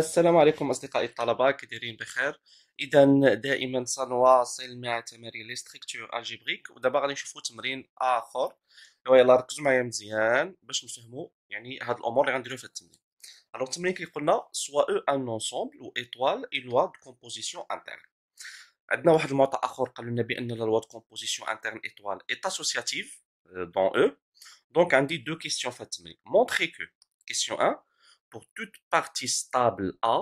السلام عليكم أصدقائي الطلبة، كي دايرين بخير؟ إذا دائما سنواصل مع تمارين لي ستركتور الجبريك، ودابا غادي نشوفوا تمرين آخر. يلا ركزوا معايا مزيان باش نفهموا يعني هاد الأمور اللي غنديرو في هاد التمرين. الوغ التمرين كيقول لنا سوا او ان انسومبل او ايطوال اي لوا دو كومبوزيسيون انترن. عندنا واحد المعطى آخر قال لنا بأن لا لوا دو كومبوزيسيون انترن ايطوال est associative dans E. Donc عندي دو كيستيون في هاد التمرين. Montrez que question 1 pour toute partie stable A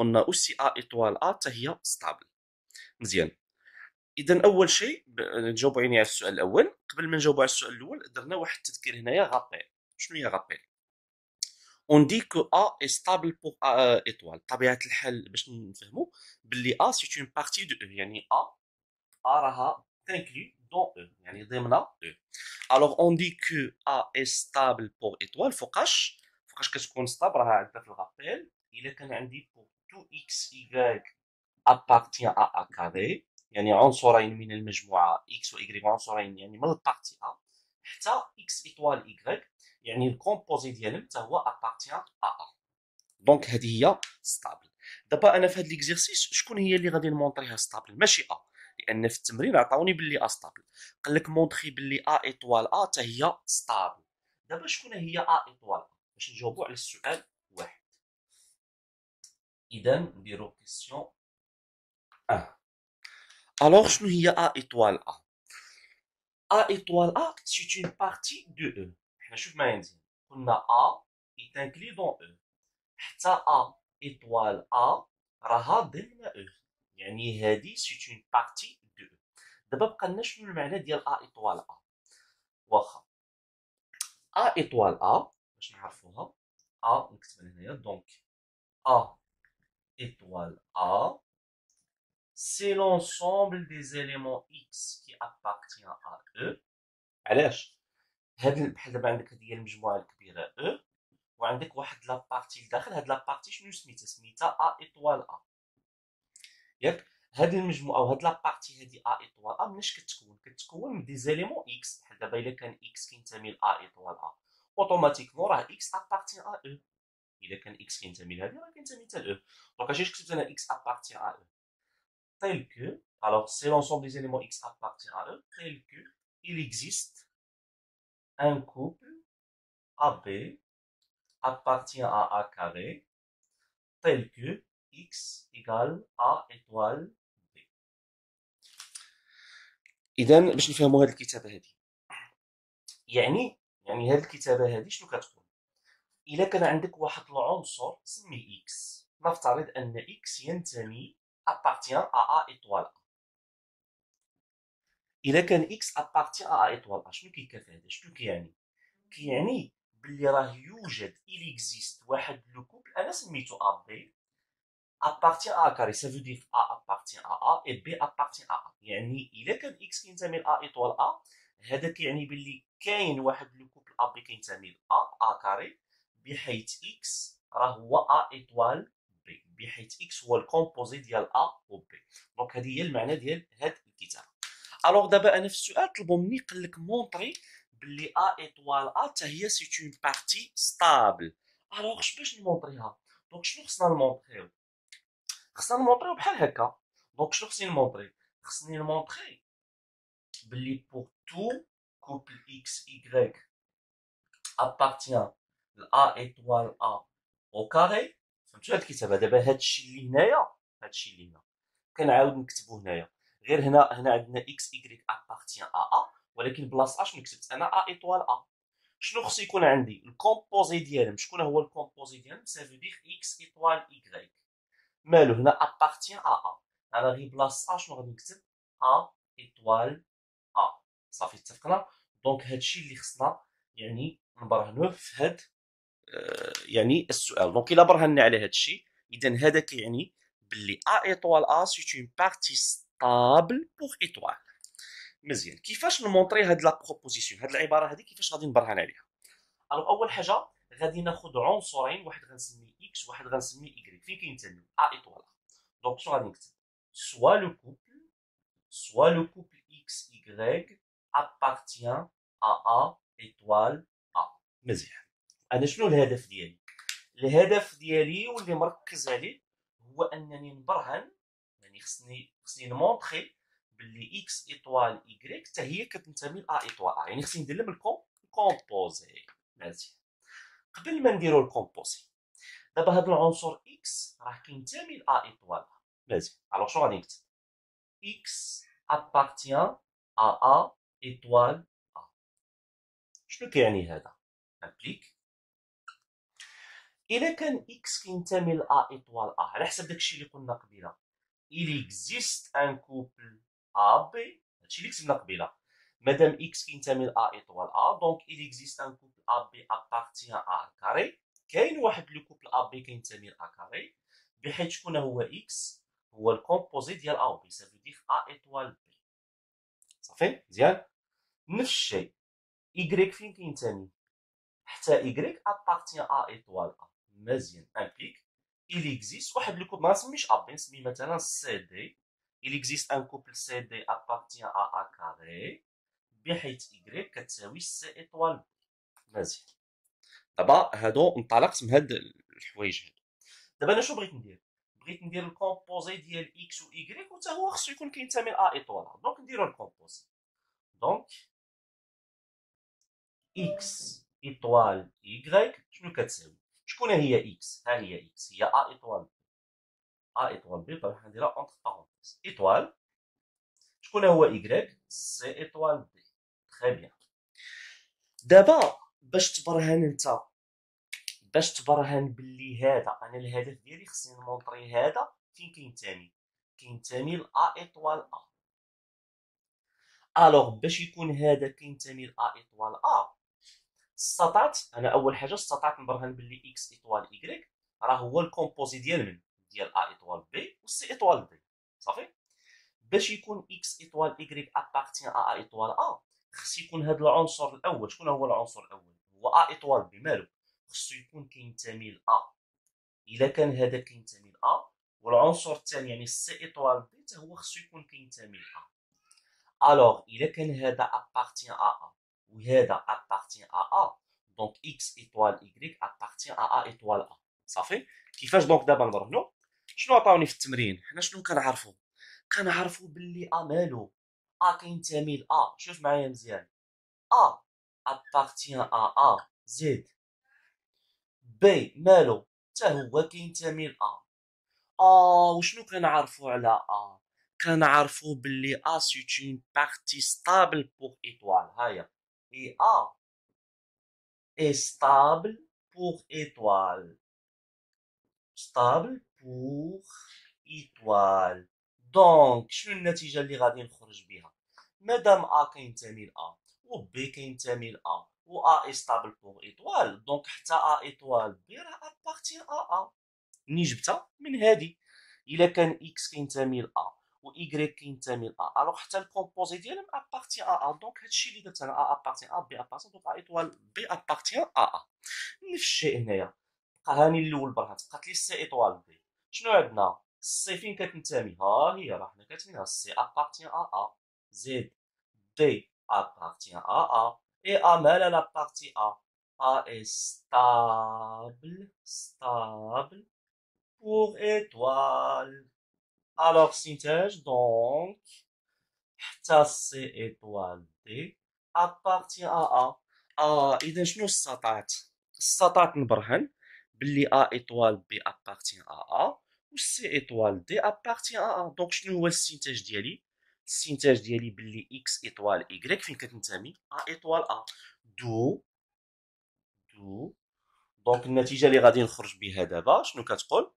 on a aussi A étoile A حتى هي stable. مزيان. اذا اول شيء نجاوبوا يعني على السؤال الاول. قبل ما نجاوبوا على السؤال الاول درنا واحد التذكير هنايا غابيل. شنو هي غابيل؟ on dit que A est stable pour A étoile. طبيعه الحال باش نفهموا باللي A c'est une partie de E، يعني A راها inclus dans E، يعني ضمن E. Alors on dit que A est stable pour étoile. فوقاش كتكون stable راها عندنا في الغابيل. الا كان عندي pour tout x y appartient à A carré، يعني عنصرين من المجموعة x و y عنصرين يعني من البارتي A، حتى x étoile y يعني الكومبوزي ديالهم حتى هو appartient à A. دونك هذه هي ستابل. دابا انا في هذا ليكزيرسيس شكون هي اللي غادي نمونطريها ستابل؟ ماشي ا، لان في التمرين عطاوني باللي ا ستابل. قال لك مونطري باللي ا ايطوال ا حتى هي ستابل. دابا شكون هي ا ايطوال ا باش نجاوبوا على السؤال واحد؟ اذا نديرو كيسيون 1. الوغ شنو هي ا ايطوال ا؟ ا ايطوال ا سي اون بارتي دو او. حنا شوف معايا مزيان، قلنا ا يتانكلي دون او، حتى ا ايطوال ا راها ضمن او، يعني هادي سي اون بارتي دو او. دابا بقى لنا شنو المعنى ديال ا ايطوال ا؟ واخا ا ايطوال ا باش نعرفوها، ا نكتبها هنايا. دونك ا étoile A, c'est l'ensemble des éléments X qui appartient à E. علاش؟ هاد بحال دابا عندك هذه هي المجموعه الكبيره E، وعندك واحد لابارتي لداخل. هاد لابارتي شنو سميتها؟ سميتها ا ايطوال ا، ياك؟ هاد المجموعه وهاد لابارتي هادي ا ايطوال ا مناش كتكون من دي زيليمون اكس. بحال دابا الا كان اكس كينتمي ل ا ايطوال ا، اوتوماتيكمون راه اكس ابارتي ا او. الا كان اكس كينتمي لهادي راه كينتمي حتى ل او. دونك اش كتبت انا اكس ابارتي ا او؟ tel que, alors c'est l'ensemble des éléments X appartient à eux, tel que il existe un couple AB appartient à A carré, tel que X égale A étoile B. اذا باش نفهموا هذه الكتابه هذه، يعني هذه الكتابه هذه شنو كتقول؟ الا كان عندك واحد العنصر سميه اكس، نفترض ان اكس ينتمي appartient à A étoile A. الا كان اكس appartient à A étoile A، شنو كيكافئ هذا؟ شنو كيعني؟ كيعني باللي راه يوجد il existe واحد لو كوبل انا سميتو ا بي appartient à A carré. Ça veut dire A appartient à A et B appartient à A. يعني الا كان x كينتمي ل A ايطوال A، هذا كيعني باللي كاين واحد لو كوبل A B كينتمي ل A كاري، بحيث x راه هو A ايطوال B، بحيث x هو الكومبوزي ديال A و B. دونك هذه هي المعنى ديال هاد الكتابه. الوغ دابا انا في السؤال طلبوا مني قال لك مونطري باللي ا ايطوال ا حتى هي سي اون بارتي ستابل. الوغ باش نمونطريها؟ دونك شنو خصنا نمونطريو؟ خصنا نمونطريو بحال هكا. دونك شنو خصني نمونطري؟ خصني نمونطري باللي بور تو كوبل اكس y appartient ل a étoile a au carré. فهمتوا هاد الكتابه؟ دابا هادشي اللي هنايا، هادشي اللي هنا كنعاود نكتبو هنايا، غير هنا عندنا اكس y appartient à a، ولكن بلاصه شنو كتبت انا a étoile a. شنو خصو يكون عندي؟ الكومبوزي ديالهم. شكون هو الكومبوزي ديالهم؟ سا فو دير اكس ايطوال y. مالو هنا appartient à a، انا غير بلاصه شنو غادي نكتب؟ a étoile a. صافي اتفقنا. دونك هادشي اللي خصنا يعني نبرهنوه في هاد يعني السؤال. دونك الا برهنا على هادشي، اذا هذا كيعني باللي ا ايطوال ا سي اون بارتي ستابل بوغ ايطوال. مزيان. كيفاش نمونطري هاد لا بروبوزيسيون، هاد العباره هادي كيفاش غادي نبرهن عليها؟ الوغ اول حاجه غادي ناخذ عنصرين، واحد غنسميه اكس وواحد غنسميه y. فين كينتميو؟ ا ايطوال ا. دونك شنو غادي نكتب؟ soit le couple x y appartient à a étoile a. مزيان. انا شنو الهدف ديالي؟ الهدف ديالي واللي مركز عليه هو انني نبرهن، يعني خصني نمونطخي باللي اكس ايطوال ايكغيك حتى هي كتنتمي ل ا ايطوال ا، يعني خصني ندير لهم الكومبوزي. مزيان. قبل ما نديرو الكومبوزي، دابا هاد العنصر اكس راه كينتمي ل ا ايطوال ا. مزيان. الوغ شنو غادي نكتب؟ اكس appartient à A étoile A. شنو كيعني هذا؟ ابليك. الا كان اكس كينتمي ل A étoile A على حسب داكشي اللي قلنا قبيله، il existe un couple AB، هادشي اللي كتبنا قبيله. مادام اكس كينتمي ل A étoile A، دونك il existe un couple AB appartient à A carré. كاين واحد لو كوبل AB كينتمي ل A carré، بحيث شكون هو اكس هو الكومبوزي ديال A و B، سافو دير A étoile B. صافي مزيان. نفس الشيء Y فين كينتمي؟ حتى Y appartient à étoile A. مزيان. امبليك il existe واحد لو كوبل، ما نسميش A B، نسميه مثلا CD. il existe un couple CD appartient à A carré بحيث Y كتساوي C étoile B. مزيان. دابا هادو انطلقت من هاد الحوايج هادو. دابا انا شنو بغيت ندير؟ بغيت ندير الكومبوزي ديال X و Y وتا هو خصو يكون كينتمي ل A étoile A، دونك نديرو الكومبوزي. دونك اكس ايطوال ايكغيك شنو كتساوي؟ شكون هي اكس؟ ها هي اكس، هي ا ايطوال ا ايطوال بي، غنروح نديرها اونتر بارونتيز ايطوال. شكون هو ايكغيك؟ سي ايطوال بي. تري بيان. دابا باش تبرهن انت، باش تبرهن باللي هذا انا الهدف ديالي خصني نمونطري هذا فين كينتمي؟ كينتمي ل ا ايطوال ا. الوغ باش يكون هذا كينتمي ل ا ايطوال ا، استطعت انا اول حاجه استطعت نبرهن باللي اكس ايطوال ايكغيك راه هو الكومبوزي ديال من؟ ديال ا ايطوال بي و سي ايطوال بي. صافي. باش يكون اكس ايطوال ايكغيك ابارتيان ا ايطوال ا، خص يكون هذا العنصر الاول. شكون هو العنصر الاول؟ هو ا ايطوال بي. مالو؟ خصو يكون كينتمي ل ا. الا كان هذا كينتمي ل ا، والعنصر الثاني يعني سي ايطوال بي حتى هو خصو يكون كينتمي ل ا. الوغ الا كان هذا ابارتيان ا وهذا ابارتيان ا، دونك اكس ايطوال ايكغيك ابارتيان ا ايطوال ا. صافي. كيفاش دونك دابا نبرهنو؟ شنو عطاوني في التمرين؟ حنا شنو كنعرفو؟ كنعرفو باللي ا مالو؟ ا كينتمي ل ا. شوف معايا مزيان، ا ابارتيان ا زيد بي مالو؟ حتى هو كينتمي ل ا. وشنو كنعرفو على ا؟ كنعرفو باللي ا سي اون بارتي ستابل بوغ ايطوال. هاهي اي ا est stable pour étoile. stable pour étoile. دونك شنو النتيجة اللي غادي نخرج بها؟ مادام A كينتمي ل A و B كينتمي ل A و A est stable pour étoile، دونك حتى A étoile B راه appartient à A. منين جبتها؟ من هادي. إلا كان X كينتمي ل A و Y كينتمي ل A، الوغ حتى الكومبوزي ديالهم appartient à A. دونك هادشي اللي درت أنا، A appartient à B appartient، دونك A étoile B appartient à A. نفس الشيء هنايا. بقى هاني الاول برهنت، بقات لي سي ايطوال بي. شنو عندنا؟ السي فين كتنتمي؟ ها هي راه حنا كاتبينها، السي ابارتيان ا زيد دي ابارتيان ا اي ا مالا لا بارتي ا اي ستابل بور ايطوال. الوغ سينتاج دونك حتى سي ايطوال دي ابارتيان اذا شنو استطعت؟ استطعت نبرهن باللي ا ايطوال بي ابارتيان و سي ايطوال دي ابارتيان دونك شنو هو الاستنتاج ديالي؟ الاستنتاج ديالي باللي اكس ايطوال ايكغيك فين كتنتمي؟ ا ايطوال دو دونك النتيجه اللي غادي نخرج بها دابا شنو كتقول؟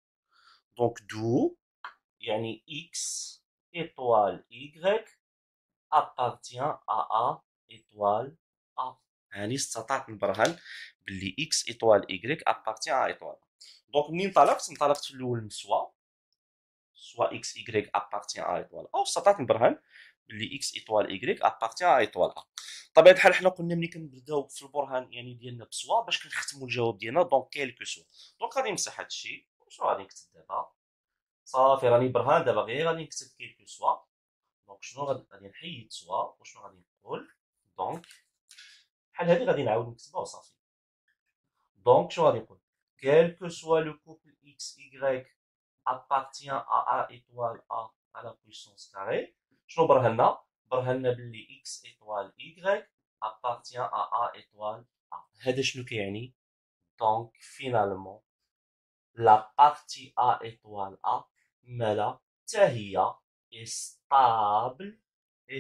دونك دو يعني اكس ايطوال ايكغيك appartient à A étoile A. يعني استطعت نبرهن باللي X étoile Y appartient à étoile. دونك منين انطلقت في الاول من سوا X Y appartient à étoile A، واستطعت نبرهن باللي X étoile Y appartient à étoile A. بطبيعة الحال حنا قلنا ملي كنبداو في البرهان يعني ديالنا بسوا باش كنختموا الجواب ديالنا دونك كيلكو سوا. دونك غادي نمسح هادشي. شنو غادي نكتب دابا؟ صافي راني برهان دابا، غير غادي نكتب كيلكو سوا. دونك شنو غادي نحيد سوا وشنو غادي نقول؟ دونك بحال هادي غادي نعاود نكتبها وصافي. دونك شنو غادي نقول؟ quel que soit le couple XY appartient à A étoile A à la puissance carrée. شنو برهنا؟ برهنا باللي X étoile Y appartient à A étoile A. هذا شنو كيعني؟ Donc finalement la partie A étoile A مالا حتى هي est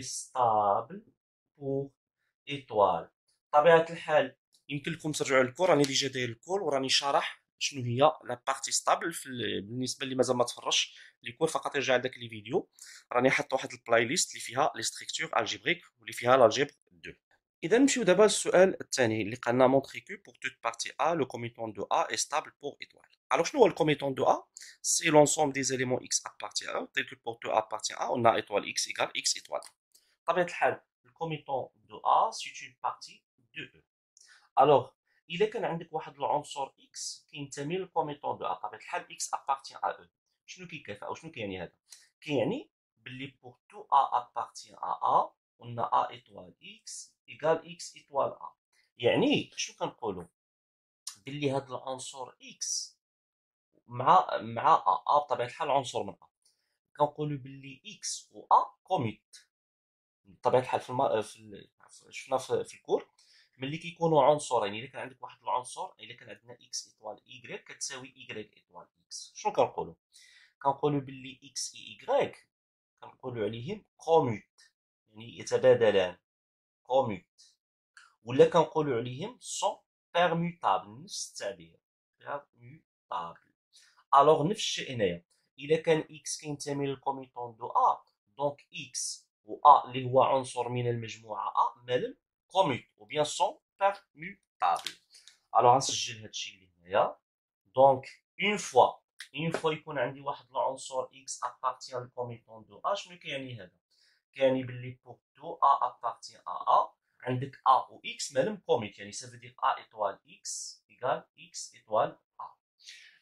stable pour étoile. بطبيعة الحال يمكن لكم ترجعوا للكور، راني ديجا داير الكور وراني شارح شنو هي لا بارتي ستابل بالنسبه اللي مازال ما تفرجش الكور فقط يرجع لذاك لي فيديو. راني حاط واحد البلاي ليست اللي فيها لي ستركتور الجبريك واللي فيها الجبر 2. اذا نمشيو دابا للسؤال الثاني اللي قالنا مونطري كو بور توت بارتي ا لو كوميتون دو ا est stable pour étoile. Alors شنو هو الكوميتون دو ا؟ سي لونسومبل دي زيليمون x appartient à tel que pour tout appartient à on a étoile x égale x étoile. بطبيعه الحال الكوميتون دو ا c'est une partie de E. الوغ الا كان عندك واحد العنصر اكس كينتمي للكوميتون دو ا بطبيعه الحال اكس ابارتيان ا او، شنو كيكافئ او شنو كيعني هذا؟ كيعني باللي بور تو ا ابارتيان ا ا قلنا ا ايطوال اكس ايكال اكس ايطوال ا. يعني شنو كنقولوا؟ باللي هذا العنصر اكس مع ا بطبيعه الحال عنصر من ا، كنقولوا باللي اكس و ا كوميت. بطبيعه الحال شفنا في الكور ملي كيكونوا عنصرين، الا كان عندك واحد العنصر، الا كان عندنا اكس ايطوال ايكغيك كتساوي ايكغيك ايطوال اكس، شنو كنقولوا؟ كنقولوا باللي اكس اي ايكغيك كنقولوا عليهم كوموت، يعني يتبادلان كوموت، ولا كنقولوا عليهم سون بيرموتابل، نفس التعبير بيرموتابل. الوغ نفس الشيء هنايا، الا كان اكس كينتمي للكوميتون دو ا دونك اكس و ا اللي هو عنصر من المجموعه ا مالهم كوموت ou bien sont permutables. الوغ غنسجل هادشي اللي هنايا. دونك اون فوا يكون عندي واحد العنصر اكس ابارتيان للكوميتون دو ا، شنو كيعني هذا؟ كيعني باللي بور تو ا ابارتيان ا عندك ا و اكس مالهم كوميت، يعني سافو دير ا ايطوال اكس ايكال اكس ايطوال ا.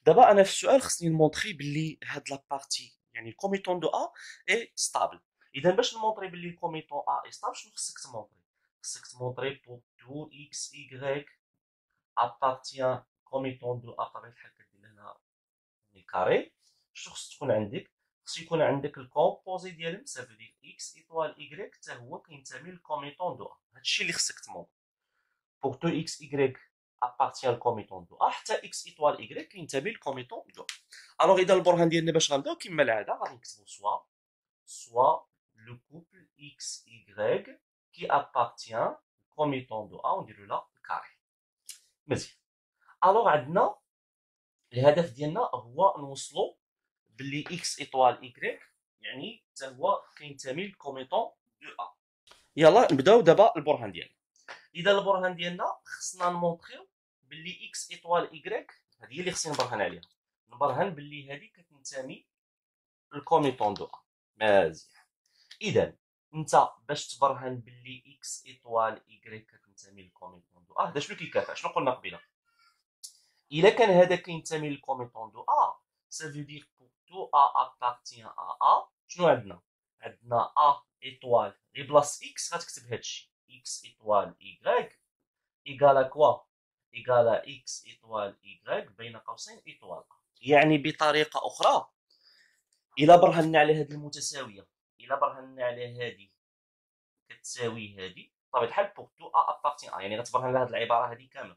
دابا انا في السؤال خصني نمونطري باللي هاد لابارتي يعني الكوميتون دو ا اي ستابل. اذا باش نمونطري باللي الكوميتون ا اي ستابل شنو خصك تمونطري؟ خصك تمونطري بور تو اكس ايكغيك ابارتيان كوميتون دو ا بطبيعه الحال كدير هنا كاري. شنو خص تكون عندك؟ خص يكون عندك الكومبوزي ديالهم سافو دير اكس ايطوال ايكغيك حتى هو كينتمي للكوميتون دو ا. هادشي اللي خصك تمونطري بور تو اكس ايكغيك ابارتيان الكوميتون دو ا حتى اكس ايطوال ايكغيك كينتمي للكوميتون دو ا. الوغ اذا البرهان ديالنا باش غنبداو كما العاده غادي نكتبو سوا لو كوبل اكس ايكغيك كي ابارتيان الكوميتون دو ا ونديرو لا الكاري. مزيان. الوغ عندنا الهدف ديالنا هو نوصلو باللي اكس ايطوال ايكغيك يعني حتى هو كينتمي للكوميتون دو ا. يلا نبداو دابا البرهان ديالنا. اذا البرهان ديالنا خصنا نمونطريو باللي اكس ايطوال ايكغيك هذه هي اللي خصني نبرهن عليها، نبرهن باللي هذه كتنتمي للكوميتون دو ا. مزيان. اذا انت باش تبرهن باللي اكس ايطوال ايكغيك كتنتمي للكوميتون دو ا، هذا شنو كيكافئ؟ شنو قلنا قبيله؟ الا كان هذا كينتمي للكوميتون دو ا سافو دير بور تو ا ابارتيان ا شنو عندنا؟ عندنا ا ايطوال غير بلاص اكس غتكتب هادشي اكس ايطوال ايكغيك ايكالا كوا؟ ايكالا اكس ايطوال ايكغيك بين قوسين ايطوال ا. يعني بطريقه اخرى الا برهنا على هذه المتساويه، الا برهنا على هذه كتساوي هذه بطبيعه الحال بور تو ا ابارتيان ا، يعني غتبرهن على هذه العباره هذه كامله.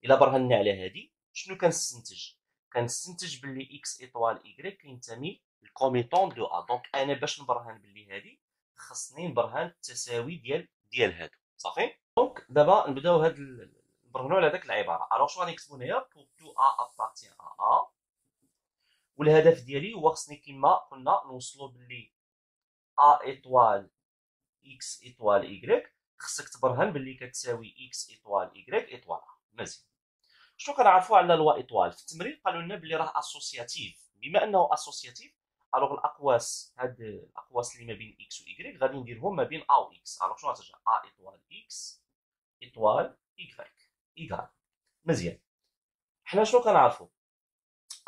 الا برهنا على هذه شنو كنستنتج؟ كنستنتج باللي اكس ايطوال ايكغيك كينتمي للكوميتون دو ا. دونك انا باش نبرهن باللي هذه خصني نبرهن التساوي ديال هادو. صافي. دونك دابا نبداو نبرهنوا على داك العباره. الوغ شنو غادي نكتبوا هنايا؟ بور تو ا ابارتيان ا، والهدف ديالي هو خصني كما قلنا نوصلوا باللي ا ايطوال اكس ايطوال ايكغيك خصك تبرهن باللي كتساوي اكس ايطوال ايكغيك ايطوال ا. مزيان. شنو كنعرفوا على لوا ايطوال؟ في التمرين قالوا لنا بلي راه اسوسياتيف. بما انه اسوسياتيف الوغ الاقواس، هاد الاقواس اللي ما بين اكس و ايكغيك غادي نديرهم ما بين ا و اكس. الوغ شنو غترجع؟ ا ايطوال اكس ايطوال ايكغيك ايكال. مزيان. حنا شنو كنعرفوا؟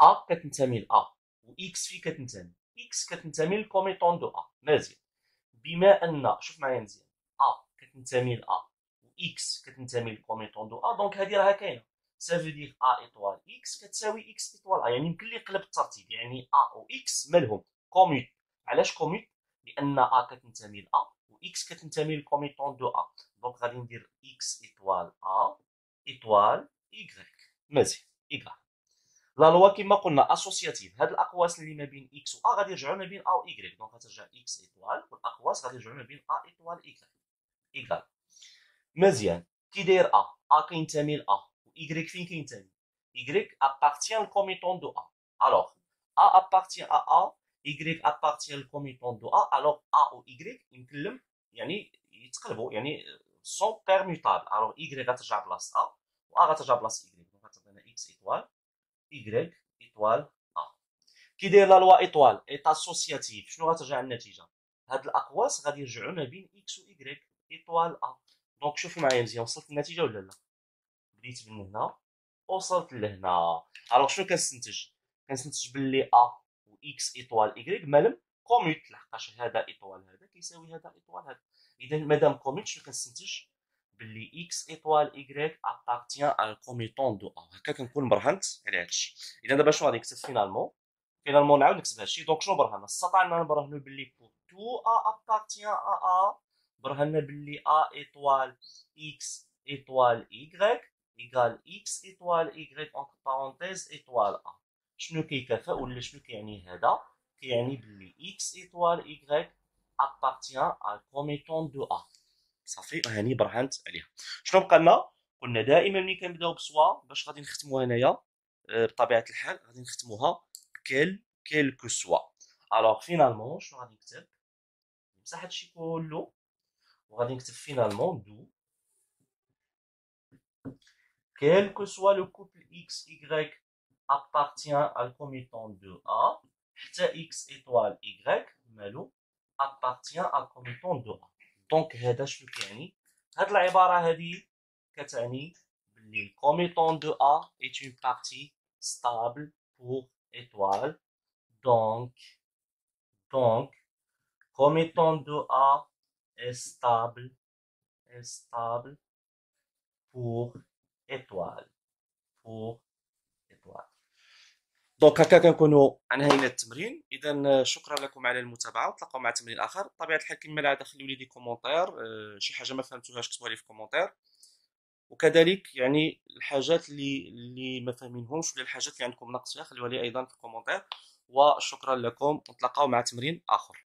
ا كتنتمي ل ا و اكس فين كتنتمي؟ اكس كتنتمي للكوميتون دو ا. مزيان. بما ان شوف معايا مزيان ا كتنتمي ل ا و اكس كتنتمي للكوميتون دو ا دونك هذه راها كاينه سافو دير ا ايطوال اكس كتساوي اكس ايطوال ا، يعني يمكن لي يقلب الترتيب، يعني ا و اكس مالهم كوميت. علاش كوميت؟ لان ا كتنتمي ل ا و اكس كتنتمي للكوميتون دو ا، دونك غادي ندير اكس ايطوال ا ايطوال ايكغيك. مزيان ايكغيك. لا لوا كيما قلنا اسوسياتيف، هاد الاقواس اللي ما بين اكس و ا غادي يرجعوا ما بين ا و ايكغيك، دونك غترجع اكس ايطوال والاقواس غادي يرجعوا ما بين ا ايطوال ايكغيك. ايكغيك. مزيان. كي داير ا كينتمي ل ا و ايكغيك فين كينتمي؟ ايكغيك ابارتيان للكوميتون دو ا. الوغ ا ابارتيان ا ايكغيك ابارتيان للكوميتون دو ا، الوغ ا و ايكغيك يمكن لهم يعني يتقلبوا، يعني سون بيرموتابل. الوغ ايكغيك غترجع بلاصه ا و ا غترجع بلاصه ايكغيك، دونك غتعطينا اكس ايطوال ايكغيك ايطوال ا. كي داير لا لوا ايطوال ايت اسوسياتيف، شنو غترجع النتيجه؟ هاد الاقواس غادي يرجعوا ما بين اكس و ايكغيك ايطوال ا. دونك شوفوا معايا مزيان، وصلت النتيجه ولا لا؟ بديت من هنا وصلت لهنا. الوغ شنو كنستنتج؟ كنستنتج باللي ا و اكس ايطوال ايكغيك مالهم كوميت، لحقاش هذا ايطوال هذا كيساوي هذا ايطوال هذا. اذا مادام كوميت شنو كنستنتج؟ باللي اكس ايطوال ايكغيك ابارتيان ا كوميتون دو ا. هكا كنكون برهنت على هادشي. اذا دابا شنو غادي نكتب فينالمون نعاود نكتب هادشي. دونك شنو برهنا؟ استطعنا نبرهنو باللي بور تو ا ابارتيان ا برهنا باللي ا ايطوال اكس ايطوال ايكغيك ايكال اكس ايطوال ايكغيك اونتر بارونتيز ايطوال ا. شنو كيكافئ ولا شنو كيعني هذا؟ كيعني باللي اكس ايطوال ايكغيك ابارتيان ا كوميتون دو ا. صافي هاني برهنت عليها. شنو بقى لنا؟ قلنا دائما ملي كنبداو بصوا باش غادي نختموها هنايا بطبيعه الحال غادي نختموها كيل كو سوا. الوغ فينالمون شنو غادي نكتب؟ نمسح هادشي كله وغادي نكتب فينالمون دو quel que soit le couple x, y appartient à le comiton de A, حتى x étoile y مالو appartient à le comiton de A. دونك هذا شنو كيعني؟ هاد العبارة هادي كتعني بلي le comiton de A est une partie stable pour étoile. Donc comiton de A est stable pour étoile. pour étoile. دونك هكا كنكونوا انهينا التمرين. اذا شكرا لكم على المتابعه، وتلقاو مع تمرين اخر. بطبيعه الحال كما العاده خليو لي دي كومونتير، شي حاجه ما فهمتوهاش كتبوها لي في كومونتير، وكذلك يعني الحاجات اللي ما فاهمينهمش ولا الحاجات اللي عندكم نقص فيها خليوها لي ايضا في الكومونتير. وشكرا لكم، ونتلاقاو مع تمرين اخر.